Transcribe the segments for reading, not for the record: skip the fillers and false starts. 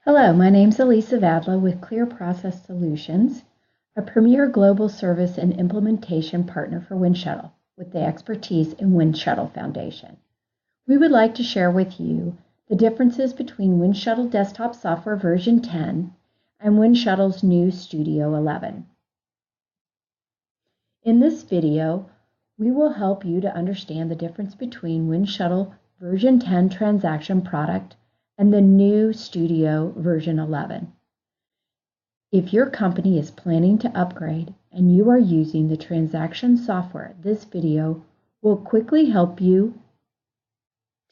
Hello, my name is Elisa Vadla with Clear Process Solutions, a premier global service and implementation partner for WInshuttle with the expertise in WInshuttle Foundation. We would like to share with you the differences between WInshuttle Desktop Software version 10 and WInshuttle's new Studio 11. In this video, we will help you to understand the difference between WInshuttle version 10 transaction product and the new Studio version 11. If your company is planning to upgrade and you are using the transaction software, this video will quickly help you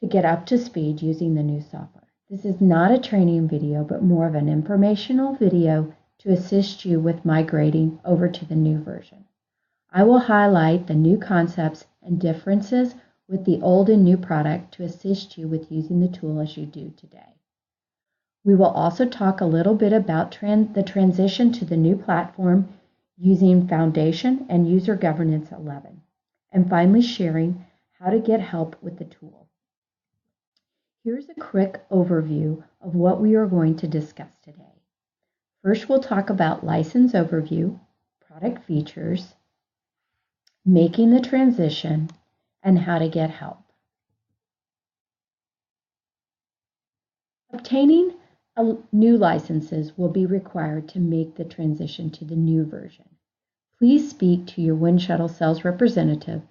to get up to speed using the new software. This is not a training video, but more of an informational video to assist you with migrating over to the new version. I will highlight the new concepts and differences with the old and new product to assist you with using the tool as you do today. We will also talk a little bit about the transition to the new platform using Foundation and User Governance 11, and finally sharing how to get help with the tool. Here's a quick overview of what we are going to discuss today. First, we'll talk about license overview, product features, making the transition, and how to get help. Obtaining new licenses will be required to make the transition to the new version. Please speak to your WInshuttle sales representative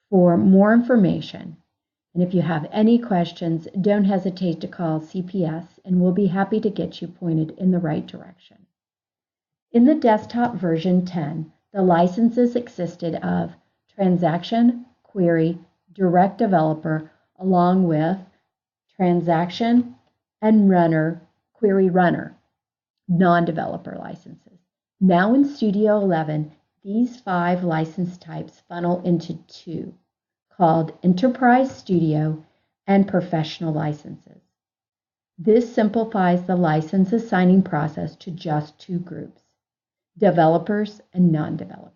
for more information. And if you have any questions, don't hesitate to call CPS and we'll be happy to get you pointed in the right direction. In the desktop version 10, the licenses existed of transaction, query, direct developer, along with transaction and runner, query runner, non-developer licenses. Now in Studio 11, these 5 license types funnel into 2, called Enterprise Studio and Professional licenses. This simplifies the license assigning process to just 2 groups, developers and non-developers.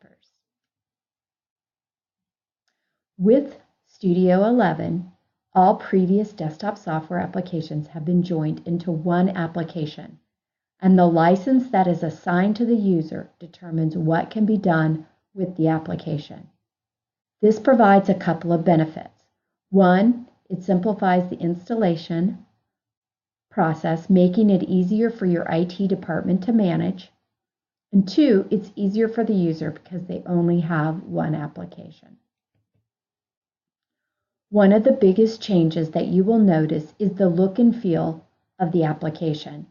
With Studio 11, all previous desktop software applications have been joined into one application, and the license that is assigned to the user determines what can be done with the application. This provides a couple of benefits. One, it simplifies the installation process, making it easier for your IT department to manage. And 2, it's easier for the user because they only have one application. One of the biggest changes that you will notice is the look and feel of the application.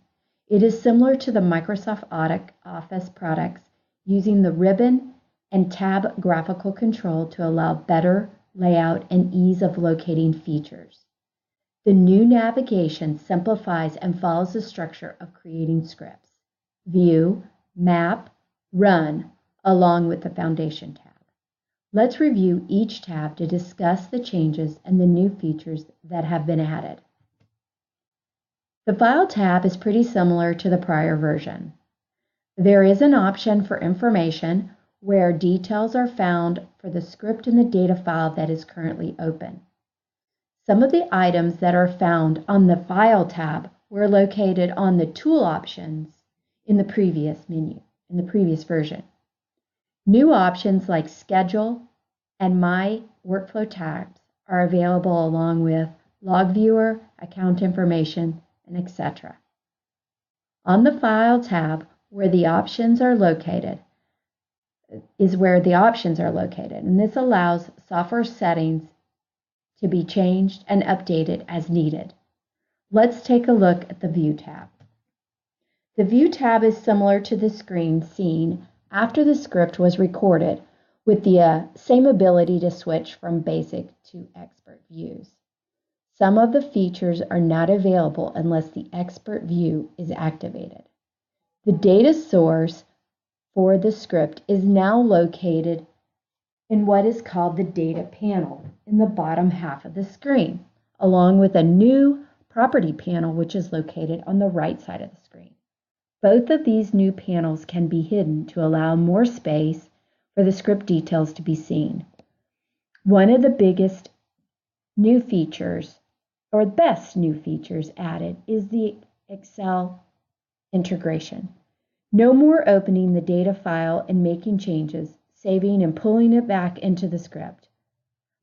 It is similar to the Microsoft Office products, using the ribbon and tab graphical control to allow better layout and ease of locating features. The new navigation simplifies and follows the structure of creating scripts: view, map, run, along with the Foundation tab. Let's review each tab to discuss the changes and the new features that have been added. The File tab is pretty similar to the prior version. There is an option for information where details are found for the script in the data file that is currently open. Some of the items that are found on the File tab were located on the tool options in the previous menu, in the previous version. New options like Schedule and My Workflow tabs are available along with Log Viewer, Account Information, and etc. On the File tab, where the options are located, and this allows software settings to be changed and updated as needed. Let's take a look at the View tab. The View tab is similar to the screen seen after the script was recorded, with the same ability to switch from basic to expert views. Some of the features are not available unless the expert view is activated. The data source for the script is now located in what is called the data panel in the bottom half of the screen, along with a new property panel which is located on the right side of the screen. Both of these new panels can be hidden to allow more space for the script details to be seen. One of the biggest new features, or best new features added, is the Excel integration. No more opening the data file and making changes, saving and pulling it back into the script.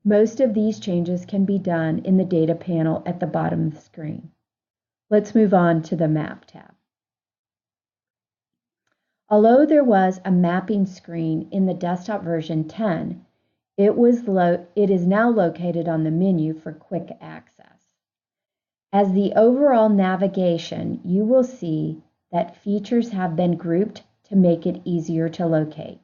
Most of these changes can be done in the data panel at the bottom of the screen. Let's move on to the Map tab. Although there was a mapping screen in the desktop version 10, it is now located on the menu for quick access. As the overall navigation, you will see that features have been grouped to make it easier to locate.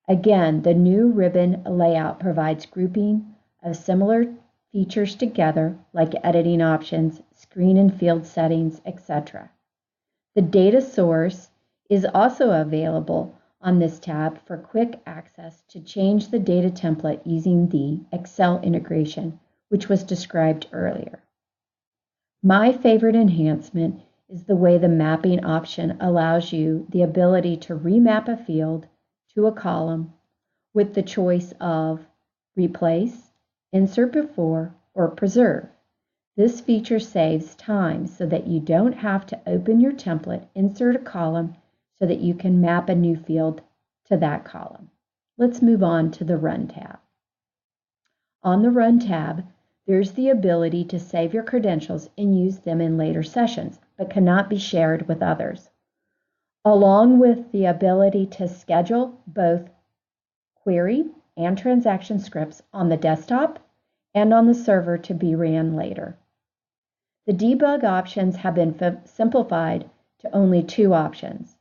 Again, the new ribbon layout provides grouping of similar features together, like editing options, screen and field settings, etc. The data source is also available on this tab for quick access to change the data template using the Excel integration, which was described earlier. My favorite enhancement is the way the mapping option allows you the ability to remap a field to a column with the choice of replace, insert before, or preserve. This feature saves time so that you don't have to open your template, insert a column so that you can map a new field to that column. Let's move on to the Run tab. On the Run tab, there's the ability to save your credentials and use them in later sessions, but cannot be shared with others, along with the ability to schedule both query and transaction scripts on the desktop and on the server to be ran later. The debug options have been simplified to only 2 options: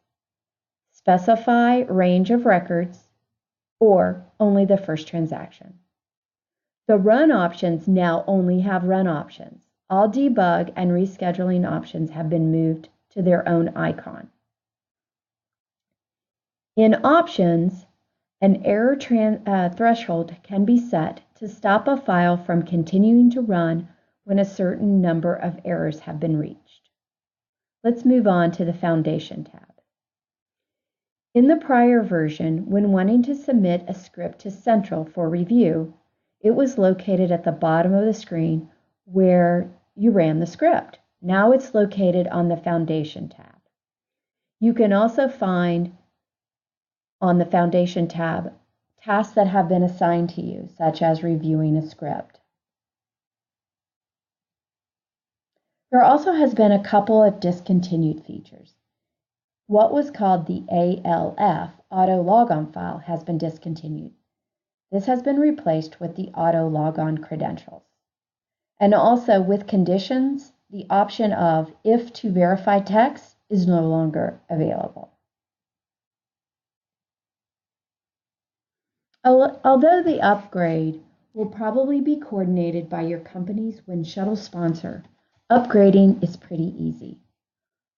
specify range of records or only the first transaction. The Run options now only have Run options. All debug and rescheduling options have been moved to their own icon. In Options, an error threshold can be set to stop a file from continuing to run when a certain number of errors have been reached. Let's move on to the Foundation tab. In the prior version, when wanting to submit a script to Central for review, it was located at the bottom of the screen where you ran the script. Now it's located on the Foundation tab. You can also find on the Foundation tab tasks that have been assigned to you, such as reviewing a script. There also has been a couple of discontinued features. What was called the ALF, Auto Logon file, has been discontinued. This has been replaced with the Auto Logon credentials. And also with conditions, the option of if to verify text is no longer available. Although the upgrade will probably be coordinated by your company's WInshuttle sponsor, upgrading is pretty easy.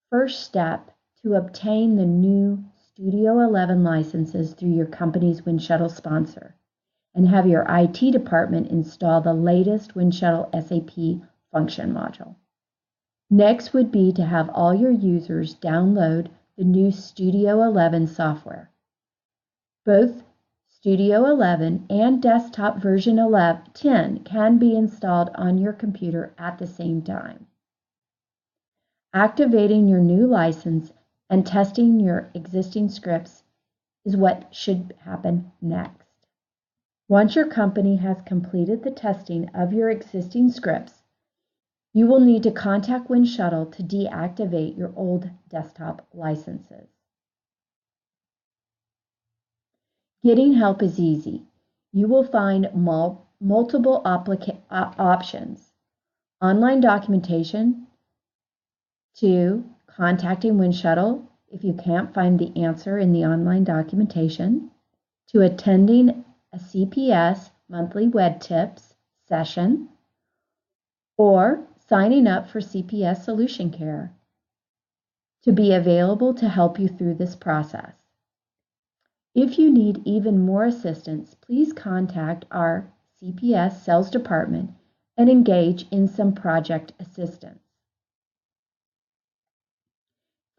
First step, to obtain the new Studio 11 licenses through your company's WInshuttle sponsor and have your IT department install the latest WInshuttle SAP function module. Next would be to have all your users download the new Studio 11 software. Both Studio 11 and desktop version 10 can be installed on your computer at the same time. Activating your new license and testing your existing scripts is what should happen next. Once your company has completed the testing of your existing scripts, you will need to contact WInshuttle to deactivate your old desktop licenses. Getting help is easy. You will find multiple options: online documentation, to contacting WInshuttle if you can't find the answer in the online documentation, to attending a CPS monthly web tips session, or signing up for CPS Solution Care to be available to help you through this process. If you need even more assistance, please contact our CPS sales department and engage in some project assistance.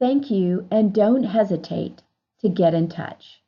Thank you, and don't hesitate to get in touch.